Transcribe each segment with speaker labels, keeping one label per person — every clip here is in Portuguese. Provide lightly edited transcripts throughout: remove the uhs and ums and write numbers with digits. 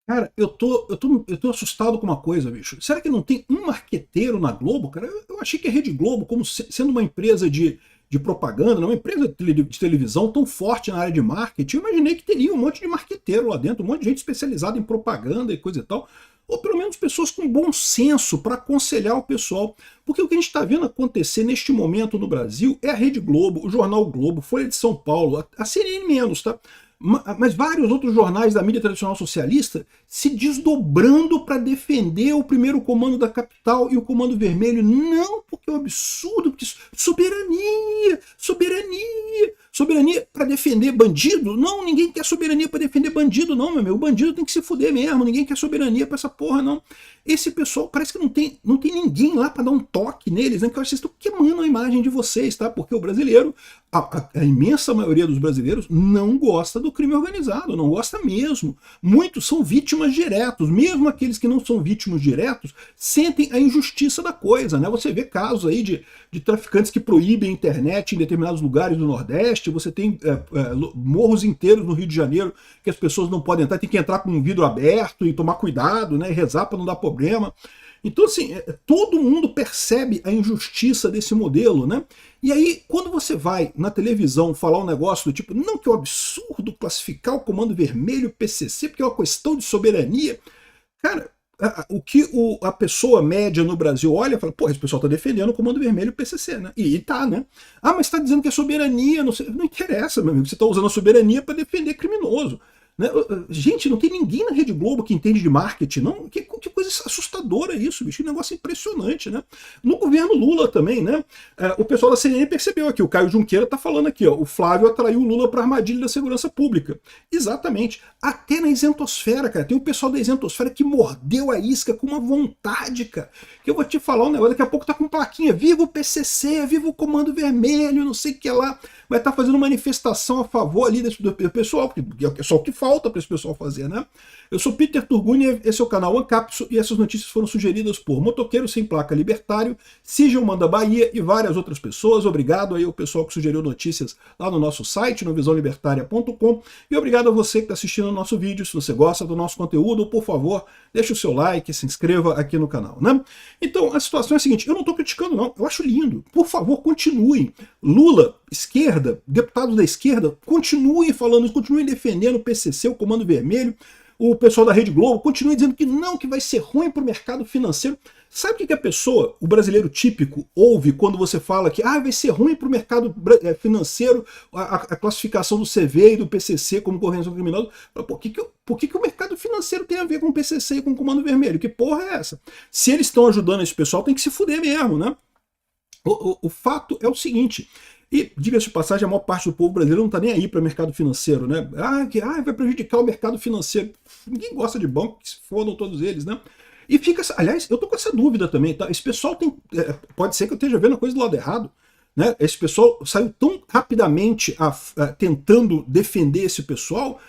Speaker 1: Cara, eu tô assustado com uma coisa, bicho. Será que não tem um marqueteiro na Globo, cara? Eu achei que a Rede Globo, como sendo uma empresa de propaganda, não uma empresa de televisão tão forte na área de marketing, eu imaginei que teria um monte de marqueteiro lá dentro, um monte de gente especializada em propaganda e coisa e tal. Ou pelo menos pessoas com bom senso para aconselhar o pessoal. Porque o que a gente está vendo acontecer neste momento no Brasil é a Rede Globo, o Jornal Globo, Folha de São Paulo, a CNN menos, tá? Mas vários outros jornais da mídia tradicional socialista se desdobrando para defender o primeiro comando da capital e o comando vermelho. Não, porque é um absurdo, porque soberania, soberania, soberania para defender bandido? Não, ninguém quer soberania para defender bandido, não, meu amigo. O bandido tem que se fuder mesmo, ninguém quer soberania para essa porra, não. Esse pessoal parece que não tem ninguém lá para dar um toque neles, né? Que eu acho que vocês estão queimando a imagem de vocês, tá? Porque o brasileiro, a imensa maioria dos brasileiros não gosta do crime organizado, não gosta mesmo. Muitos são vítimas diretos, mesmo aqueles que não são vítimas diretos sentem a injustiça da coisa, né? Você vê casos aí de traficantes que proíbem a internet em determinados lugares do Nordeste, você tem morros inteiros no Rio de Janeiro que as pessoas não podem entrar, tem que entrar com um vidro aberto e tomar cuidado, né? E rezar para não dar problema. Então, assim, todo mundo percebe a injustiça desse modelo, né? E aí, quando você vai na televisão falar um negócio do tipo, não, que é um absurdo classificar o Comando Vermelho PCC, porque é uma questão de soberania, cara, o que a pessoa média no Brasil olha e fala, pô, esse pessoal tá defendendo o Comando Vermelho PCC, né? E tá, né? Ah, mas tá dizendo que é soberania, não sei, não interessa, meu amigo, você tá usando a soberania para defender criminoso. Né? Gente, não tem ninguém na Rede Globo que entende de marketing, não? Que coisa assustadora isso, bicho. Que negócio impressionante, né? No governo Lula também, né? O pessoal da CNN percebeu aqui, o Caio Junqueira tá falando aqui, ó, o Flávio atraiu o Lula para armadilha da segurança pública. Exatamente. Até na isentosfera, cara. Tem o pessoal da isentosfera que mordeu a isca com uma vontade, cara. Que eu vou te falar um negócio, daqui a pouco tá com plaquinha, viva o PCC, viva o Comando Vermelho, não sei o que lá. Vai estar fazendo manifestação a favor ali do pessoal, que é só o que falta para esse pessoal fazer, né? Eu sou Peter Turguni, esse é o canal Ancapso e essas notícias foram sugeridas por Motoqueiro Sem Placa Libertário, Sigel Manda Bahia e várias outras pessoas. Obrigado aí ao pessoal que sugeriu notícias lá no nosso site, no visãolibertaria.com, e obrigado a você que está assistindo o nosso vídeo. Se você gosta do nosso conteúdo, por favor, deixe o seu like, se inscreva aqui no canal, né? Então, a situação é a seguinte, eu não estou criticando não, eu acho lindo. Por favor, continuem. Lula, esquerda, deputados da esquerda, continuem falando, continuem defendendo o PCC, o Comando Vermelho, o pessoal da Rede Globo, continue dizendo que não, que vai ser ruim para o mercado financeiro. Sabe o que a pessoa, o brasileiro típico, ouve quando você fala que vai ser ruim para o mercado financeiro a classificação do CV e do PCC como organização criminosa? Por que o mercado financeiro tem a ver com o PCC e com o Comando Vermelho? Que porra é essa? Se eles estão ajudando esse pessoal, tem que se fuder mesmo, né? O fato é o seguinte, e, diga-se de passagem, a maior parte do povo brasileiro não está nem aí para o mercado financeiro, né? Vai prejudicar o mercado financeiro. Ninguém gosta de banco, que se fodam todos eles, né? E fica, aliás, eu tô com essa dúvida também, tá? Esse pessoal tem, pode ser que eu esteja vendo a coisa do lado errado, né? Esse pessoal saiu tão rapidamente tentando defender esse pessoal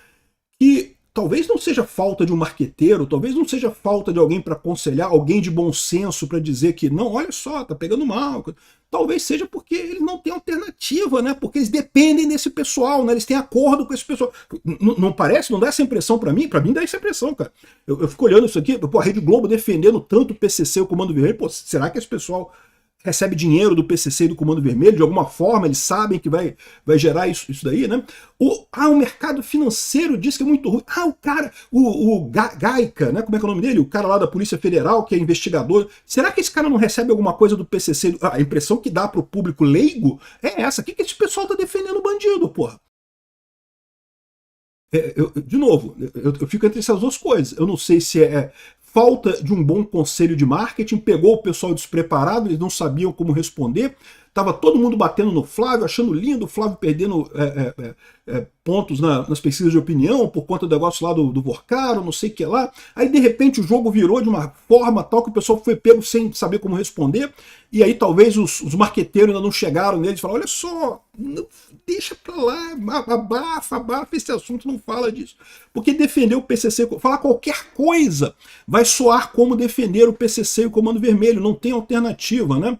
Speaker 1: que talvez não seja falta de um marqueteiro, talvez não seja falta de alguém para aconselhar, alguém de bom senso para dizer que não, olha só, tá pegando mal. Talvez seja porque eles não têm alternativa, né? Porque eles dependem desse pessoal, né? Eles têm acordo com esse pessoal. Não parece? Não dá essa impressão para mim? Para mim dá essa impressão, cara. Eu fico olhando isso aqui, pô, a Rede Globo defendendo tanto o PCC, o Comando Vermelho, pô, será que esse pessoal recebe dinheiro do PCC e do Comando Vermelho, de alguma forma eles sabem que vai gerar isso daí, né? O mercado financeiro diz que é muito ruim. O Gaica, né? Como é que é o nome dele? O cara lá da Polícia Federal, que é investigador. Será que esse cara não recebe alguma coisa do PCC? A impressão que dá pro público leigo é essa. O que esse pessoal tá defendendo o bandido, porra? De novo, eu fico entre essas duas coisas. Eu não sei se é falta de um bom conselho de marketing, pegou o pessoal despreparado, eles não sabiam como responder, estava todo mundo batendo no Flávio, achando lindo o Flávio perdendo pontos nas pesquisas de opinião por conta do negócio lá do Vorcaro, não sei o que lá. Aí, de repente, o jogo virou de uma forma tal que o pessoal foi pego sem saber como responder, e aí talvez os marqueteiros ainda não chegaram neles e falaram, olha só, não, deixa pra lá, abafa esse assunto, não fala disso. Porque defender o PCC, falar qualquer coisa, vai soar como defender o PCC e o Comando Vermelho, não tem alternativa, né?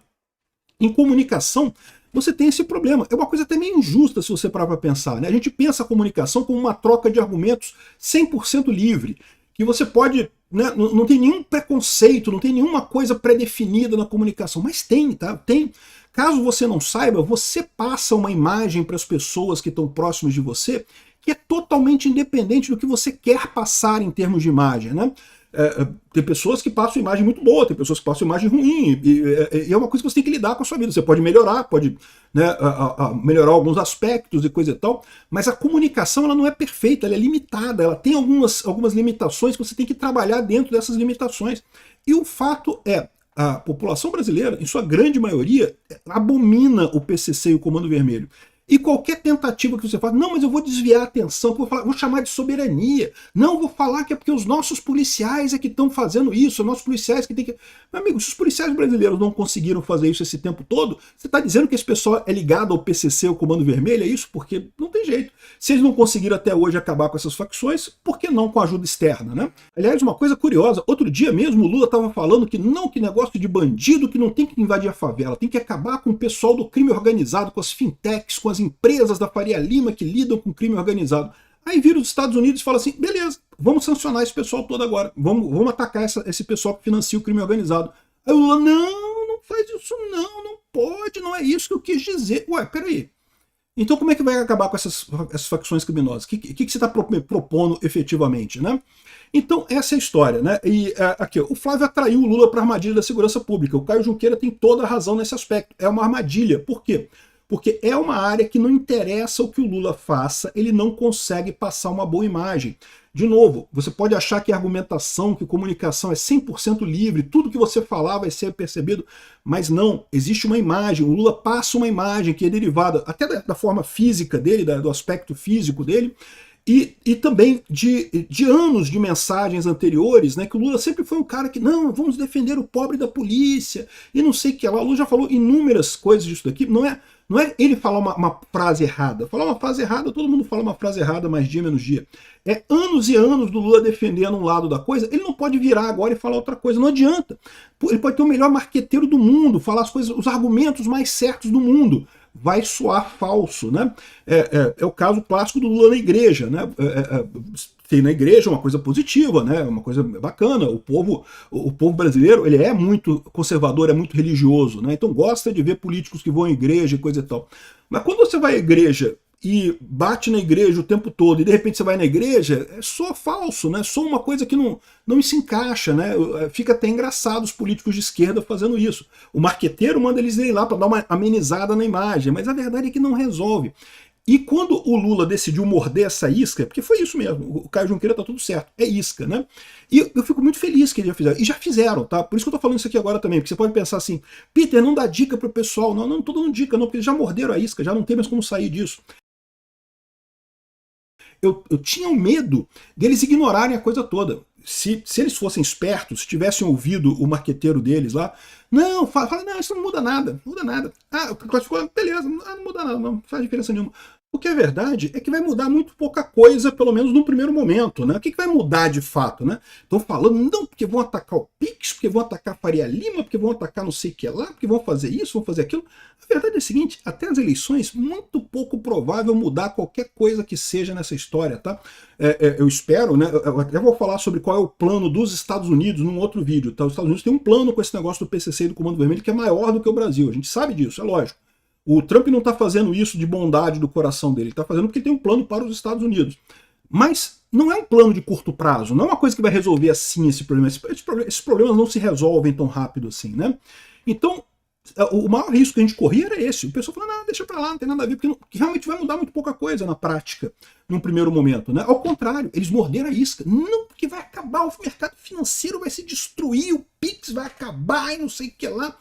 Speaker 1: Em comunicação, você tem esse problema. É uma coisa até meio injusta se você parar para pensar, né? A gente pensa a comunicação como uma troca de argumentos 100% livre. que você pode, né, não tem nenhum preconceito, não tem nenhuma coisa pré-definida na comunicação, mas tem, tá? Tem. Caso você não saiba, você passa uma imagem para as pessoas que estão próximas de você que é totalmente independente do que você quer passar em termos de imagem, né? Tem pessoas que passam imagem muito boa, tem pessoas que passam imagem ruim, e é uma coisa que você tem que lidar com a sua vida. Você pode melhorar, pode, né, melhorar alguns aspectos e coisa e tal, mas a comunicação ela não é perfeita, ela é limitada, ela tem algumas limitações que você tem que trabalhar dentro dessas limitações. E o fato é, a população brasileira, em sua grande maioria, abomina o PCC e o Comando Vermelho. E qualquer tentativa que você faça, não, mas eu vou desviar a atenção, vou chamar de soberania, não, vou falar que é porque os nossos policiais é que estão fazendo isso, os nossos policiais que tem que... Meu amigo, se os policiais brasileiros não conseguiram fazer isso esse tempo todo, você está dizendo que esse pessoal é ligado ao PCC, ao Comando Vermelho, é isso? Porque não tem jeito. Se eles não conseguiram até hoje acabar com essas facções, por que não com ajuda externa, né? Aliás, uma coisa curiosa, outro dia mesmo o Lula estava falando que não, que negócio de bandido, que não tem que invadir a favela, tem que acabar com o pessoal do crime organizado, com as fintechs, com as empresas da Faria Lima que lidam com crime organizado. Aí vira os Estados Unidos e fala assim, beleza, vamos sancionar esse pessoal todo agora, vamos atacar esse pessoal que financia o crime organizado. Aí o Lula, não faz isso não pode, não é isso que eu quis dizer. Ué, peraí. Então como é que vai acabar com essas facções criminosas? O que você está propondo efetivamente, né? Então essa é a história, né? E aqui, o Flávio atraiu o Lula para a armadilha da segurança pública. O Caio Junqueira tem toda a razão nesse aspecto. É uma armadilha. Por quê? Porque é uma área que não interessa o que o Lula faça, ele não consegue passar uma boa imagem. De novo, você pode achar que a argumentação, que a comunicação é 100% livre, tudo que você falar vai ser percebido, mas não, existe uma imagem, o Lula passa uma imagem que é derivada até da forma física dele, do aspecto físico dele, e também de anos de mensagens anteriores, né, que o Lula sempre foi um cara que, não, vamos defender o pobre da polícia, e não sei o que lá. O Lula já falou inúmeras coisas disso daqui, não é ele falar uma frase errada. Falar uma frase errada, todo mundo fala uma frase errada mais dia menos dia. É anos e anos do Lula defendendo um lado da coisa, ele não pode virar agora e falar outra coisa, não adianta. Ele pode ter o melhor marqueteiro do mundo, falar as coisas, os argumentos mais certos do mundo. Vai soar falso, né? É o caso clássico do Lula na igreja, né? Tem na igreja uma coisa positiva, né? Uma coisa bacana. O povo brasileiro, ele é muito conservador, é muito religioso, né? Então gosta de ver políticos que vão à igreja e coisa e tal. Mas quando você vai à igreja e bate na igreja o tempo todo, e de repente você vai na igreja, é só falso, né? Só uma coisa que não se encaixa, né? Fica até engraçado os políticos de esquerda fazendo isso. O marqueteiro manda eles irem lá para dar uma amenizada na imagem, mas a verdade é que não resolve. E quando o Lula decidiu morder essa isca, porque foi isso mesmo, o Caio Junqueira tá tudo certo, é isca, né? E eu fico muito feliz que eles já fizeram, e já fizeram, tá? Por isso que eu tô falando isso aqui agora também, porque você pode pensar assim, Peter, não dá dica pro pessoal, não tô dando dica não, porque eles já morderam a isca, já não tem mais como sair disso. Eu tinha um medo deles ignorarem a coisa toda. Se eles fossem espertos, se tivessem ouvido o marqueteiro deles lá, não, fala, não, isso não muda nada, não muda nada. Ah, classificou, beleza, não muda nada, não faz diferença nenhuma. O que é verdade é que vai mudar muito pouca coisa, pelo menos no primeiro momento, né? O que vai mudar de fato, né? Estão falando, não, porque vão atacar o Pix, porque vão atacar a Faria Lima, porque vão atacar não sei o que lá, porque vão fazer isso, vão fazer aquilo. A verdade é a seguinte, até as eleições, muito pouco provável mudar qualquer coisa que seja nessa história, tá? Eu espero, né? Eu até vou falar sobre qual é o plano dos Estados Unidos num outro vídeo, tá? Os Estados Unidos têm um plano com esse negócio do PCC e do Comando Vermelho que é maior do que o Brasil. A gente sabe disso, é lógico. O Trump não está fazendo isso de bondade do coração dele, ele está fazendo porque ele tem um plano para os Estados Unidos. Mas não é um plano de curto prazo, não é uma coisa que vai resolver assim esse problema. Esses problemas não se resolvem tão rápido assim, né? Então, o maior risco que a gente corria era esse. O pessoal falou, não, deixa pra lá, não tem nada a ver, porque realmente vai mudar muito pouca coisa na prática, num primeiro momento, né? Ao contrário, eles morderam a isca. Não, porque vai acabar, o mercado financeiro vai se destruir, o Pix vai acabar e não sei o que lá.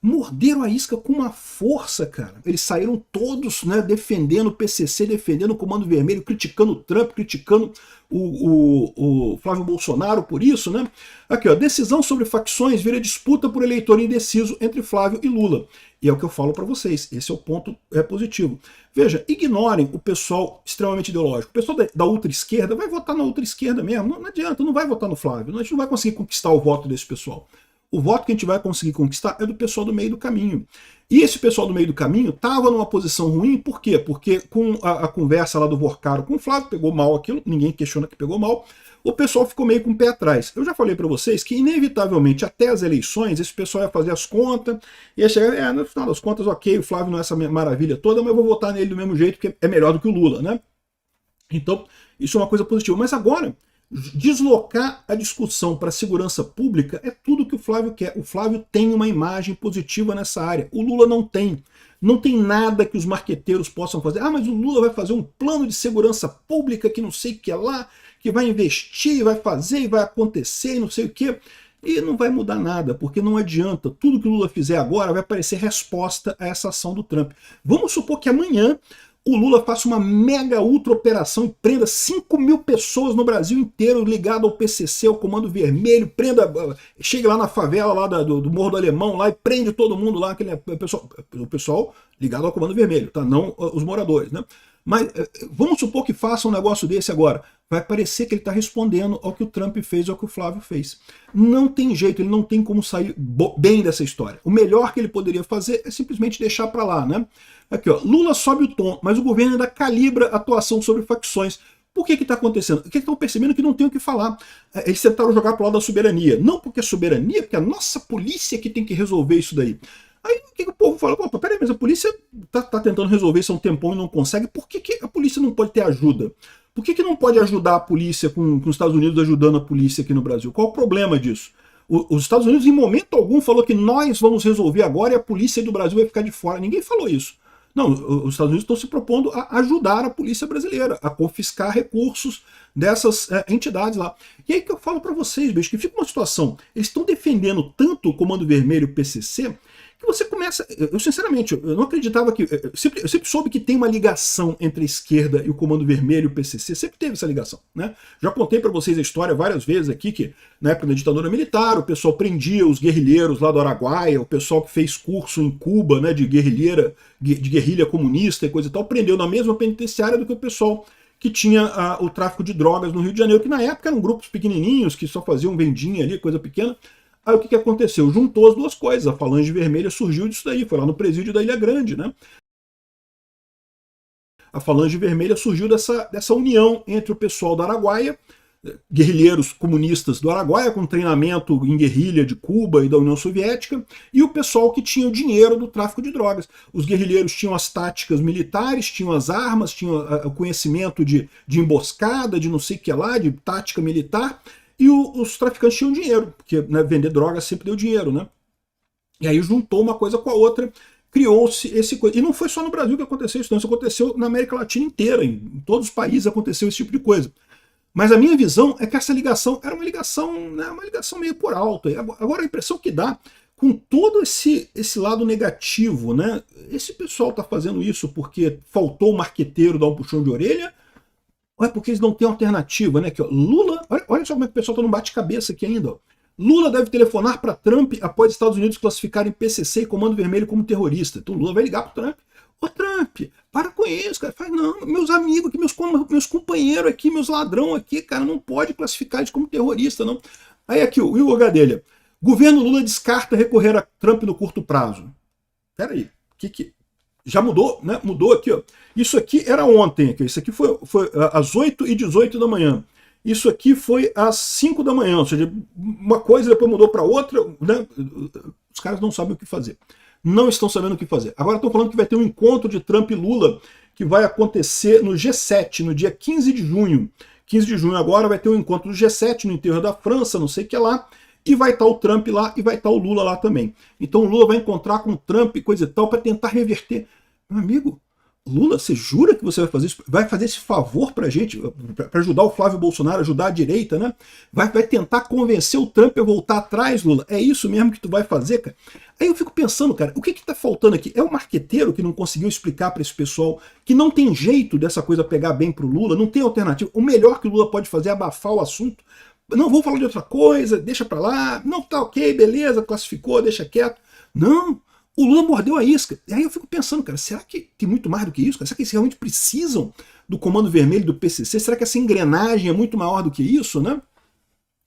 Speaker 1: Morderam a isca com uma força, cara. Eles saíram todos, né, defendendo o PCC, defendendo o Comando Vermelho, criticando o Trump, criticando o Flávio Bolsonaro por isso, né? Aqui, ó, decisão sobre facções vira disputa por eleitor indeciso entre Flávio e Lula. E é o que eu falo para vocês, esse é o ponto positivo. Veja, ignorem o pessoal extremamente ideológico. O pessoal da ultra-esquerda vai votar na ultra-esquerda mesmo, não adianta, não vai votar no Flávio, a gente não vai conseguir conquistar o voto desse pessoal. O voto que a gente vai conseguir conquistar é do pessoal do meio do caminho. E esse pessoal do meio do caminho estava numa posição ruim, por quê? Porque com a conversa lá do Vorcaro com o Flávio, pegou mal aquilo, ninguém questiona que pegou mal, o pessoal ficou meio com o pé atrás. Eu já falei para vocês que, inevitavelmente, até as eleições, esse pessoal ia fazer as contas, ia chegar, no final das contas, ok, o Flávio não é essa maravilha toda, mas eu vou votar nele do mesmo jeito, porque é melhor do que o Lula, né? Então, isso é uma coisa positiva. Mas agora, deslocar a discussão para a segurança pública é tudo que o Flávio quer. O Flávio tem uma imagem positiva nessa área. O Lula não tem. Não tem nada que os marqueteiros possam fazer. Ah, mas o Lula vai fazer um plano de segurança pública que não sei o que é lá, que vai investir, vai fazer, e vai acontecer, e não sei o que. E não vai mudar nada, porque não adianta. Tudo que o Lula fizer agora vai parecer resposta a essa ação do Trump. Vamos supor que amanhã o Lula faça uma mega ultra operação e prenda 5.000 pessoas no Brasil inteiro ligado ao PCC, ao Comando Vermelho, prenda, chegue lá na favela lá do Morro do Alemão lá e prende todo mundo lá, o pessoal ligado ao Comando Vermelho, tá? Não os moradores, né? Mas vamos supor que faça um negócio desse agora. Vai parecer que ele está respondendo ao que o Trump fez, ao que o Flávio fez. Não tem jeito, ele não tem como sair bem dessa história. O melhor que ele poderia fazer é simplesmente deixar para lá, né? Aqui, ó, Lula sobe o tom, mas o governo ainda calibra a atuação sobre facções. Por que está acontecendo? Porque estão percebendo que não tem o que falar. Eles tentaram jogar para o lado da soberania. Não porque é soberania, porque a nossa polícia que tem que resolver isso daí. Aí o que o povo fala? Opa, peraí, mas a polícia tá tentando resolver isso há um tempão e não consegue. Por que a polícia não pode ter ajuda? Por que não pode ajudar a polícia com os Estados Unidos ajudando a polícia aqui no Brasil? Qual o problema disso? Os Estados Unidos, em momento algum, falou que nós vamos resolver agora e a polícia do Brasil vai ficar de fora. Ninguém falou isso. Não, os Estados Unidos estão se propondo a ajudar a polícia brasileira, a confiscar recursos dessas entidades lá. E aí que eu falo para vocês, bicho, que fica uma situação, eles estão defendendo tanto o Comando Vermelho e o PCC, que você começa... Eu sinceramente, eu não acreditava que... Eu sempre soube que tem uma ligação entre a esquerda e o Comando Vermelho e o PCC, sempre teve essa ligação, né? Já contei para vocês a história várias vezes aqui, que na época da ditadura militar, o pessoal prendia os guerrilheiros lá do Araguaia, o pessoal que fez curso em Cuba, né, de guerrilha comunista e coisa e tal, prendeu na mesma penitenciária do que o pessoal que tinha o tráfico de drogas no Rio de Janeiro, que na época eram grupos pequenininhos, que só faziam vendinha ali, coisa pequena. Aí o que aconteceu? Juntou as duas coisas, a Falange Vermelha surgiu disso daí, foi lá no presídio da Ilha Grande, né? A Falange Vermelha surgiu dessa união entre o pessoal do Araguaia, guerrilheiros comunistas do Araguaia, com treinamento em guerrilha de Cuba e da União Soviética, e o pessoal que tinha o dinheiro do tráfico de drogas. Os guerrilheiros tinham as táticas militares, tinham as armas, tinham o conhecimento de emboscada, de não sei o que lá, de tática militar, e os traficantes tinham dinheiro, porque né, vender droga sempre deu dinheiro, né? E aí juntou uma coisa com a outra, criou-se esse coisa. E não foi só no Brasil que aconteceu isso, não. Isso aconteceu na América Latina inteira, em todos os países aconteceu esse tipo de coisa. Mas a minha visão é que essa ligação era uma ligação meio por alto. Agora a impressão que dá, com todo esse lado negativo, né? Esse pessoal está fazendo isso porque faltou o marqueteiro dar um puxão de orelha, ou é porque eles não têm alternativa, né? Aqui, ó, Lula, olha só como é que o pessoal está no bate-cabeça aqui ainda. Ó. Lula deve telefonar para Trump após Estados Unidos classificarem PCC e Comando Vermelho como terrorista. Então Lula vai ligar para o Trump. Ô Trump, para com isso, cara. Faz, não, meus amigos aqui, meus companheiros aqui, meus ladrão aqui, cara, não pode classificar eles como terrorista, não. Aí aqui, o Will Gadelha. Governo Lula descarta recorrer a Trump no curto prazo. Peraí, que já mudou, né? Mudou aqui, ó. Isso aqui era ontem, aqui. Isso aqui foi às 8h18 da manhã. Isso aqui foi às 5 da manhã, ou seja, uma coisa depois mudou para outra, né? Os caras não sabem o que fazer. Não estão sabendo o que fazer. Agora estão falando que vai ter um encontro de Trump e Lula que vai acontecer no G7, no dia 15 de junho. 15 de junho agora vai ter um encontro do G7 no interior da França, não sei o que lá, e vai estar o Trump lá e vai estar o Lula lá também. Então o Lula vai encontrar com o Trump e coisa e tal para tentar reverter. Meu amigo, Lula, você jura que você vai fazer isso? Vai fazer esse favor pra gente, para ajudar o Flávio Bolsonaro, ajudar a direita, né? Vai tentar convencer o Trump a voltar atrás, Lula? É isso mesmo que tu vai fazer, cara? Aí eu fico pensando, cara, o que tá faltando aqui? É o marqueteiro que não conseguiu explicar para esse pessoal que não tem jeito dessa coisa pegar bem pro Lula, não tem alternativa. O melhor que o Lula pode fazer é abafar o assunto. Não, vou falar de outra coisa, deixa pra lá. Não, tá ok, beleza, classificou, deixa quieto. Não, o Lula mordeu a isca. E aí eu fico pensando, cara, será que tem muito mais do que isso? Cara? Será que eles realmente precisam do Comando Vermelho do PCC? Será que essa engrenagem é muito maior do que isso, né?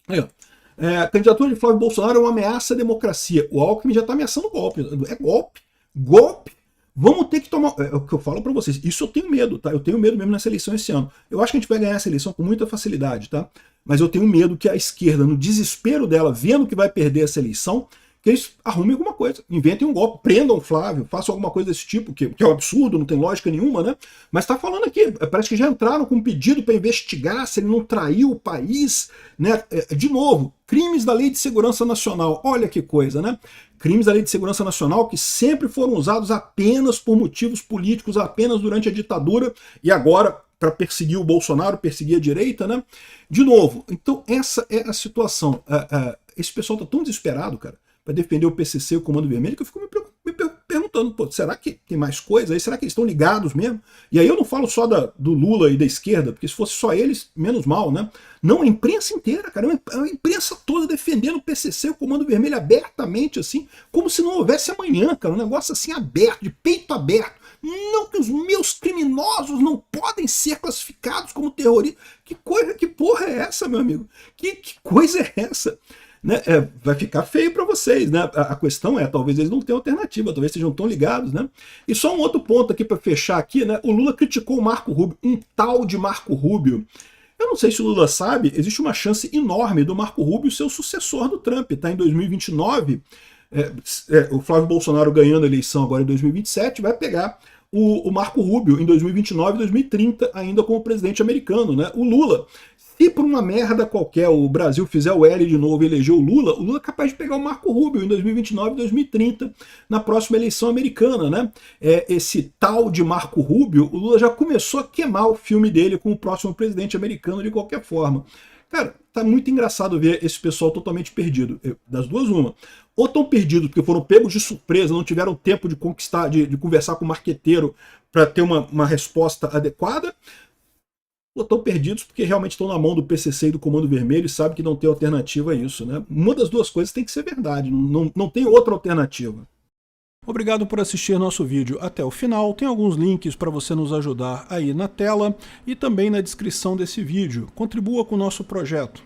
Speaker 1: Aí, ó. A candidatura de Flávio Bolsonaro é uma ameaça à democracia. O Alckmin já está ameaçando golpe. É golpe. Golpe. Vamos ter que tomar... É o que eu falo para vocês. Isso eu tenho medo, tá? Eu tenho medo mesmo nessa eleição esse ano. Eu acho que a gente vai ganhar essa eleição com muita facilidade, tá? mas eu tenho medo que a esquerda, no desespero dela, vendo que vai perder essa eleição, que eles arrumem alguma coisa, inventem um golpe, prendam o Flávio, façam alguma coisa desse tipo, que é um absurdo, não tem lógica nenhuma, né? Mas tá falando aqui, parece que já entraram com um pedido para investigar se ele não traiu o país, né? De novo, crimes da Lei de Segurança Nacional, olha que coisa, né? Crimes da Lei de Segurança Nacional que sempre foram usados apenas por motivos políticos, apenas durante a ditadura, e agora para perseguir o Bolsonaro, perseguir a direita, né? De novo, então essa é a situação. Esse pessoal tá tão desesperado, cara, para defender o PCC e o Comando Vermelho, que eu fico me perguntando, pô, será que tem mais coisa aí? Será que eles estão ligados mesmo? E aí eu não falo só do Lula e da esquerda, porque se fosse só eles, menos mal, né? Não, a imprensa inteira, cara, a imprensa toda defendendo o PCC e o Comando Vermelho abertamente, assim, como se não houvesse amanhã, cara, um negócio assim aberto, de peito aberto. Não, que os meus criminosos não podem ser classificados como terroristas. Que coisa, que porra é essa, meu amigo? Que coisa é essa? Né, vai ficar feio para vocês, né? A questão é, talvez eles não tenham alternativa, talvez estejam tão ligados, né? E só um outro ponto aqui para fechar aqui, né? O Lula criticou o Marco Rubio, um tal de Marco Rubio. Eu não sei se o Lula sabe, existe uma chance enorme do Marco Rubio ser o sucessor do Trump, tá? Em 2029, o Flávio Bolsonaro ganhando a eleição agora em 2027, vai pegar o Marco Rubio em 2029 e 2030 ainda como presidente americano, né? O Lula, se por uma merda qualquer o Brasil fizer o L de novo e eleger o Lula é capaz de pegar o Marco Rubio em 2029 e 2030 na próxima eleição americana, né? Esse tal de Marco Rubio, o Lula já começou a queimar o filme dele com o próximo presidente americano de qualquer forma. Cara, tá muito engraçado ver esse pessoal totalmente perdido. Das duas, uma. Ou estão perdidos porque foram pegos de surpresa, não tiveram tempo de conquistar, de conversar com o marqueteiro para ter uma resposta adequada, ou estão perdidos porque realmente estão na mão do PCC e do Comando Vermelho e sabem que não tem alternativa a isso, né? Uma das duas coisas tem que ser verdade, não tem outra alternativa. Obrigado por assistir nosso vídeo até o final. Tem alguns links para você nos ajudar aí na tela e também na descrição desse vídeo. Contribua com o nosso projeto.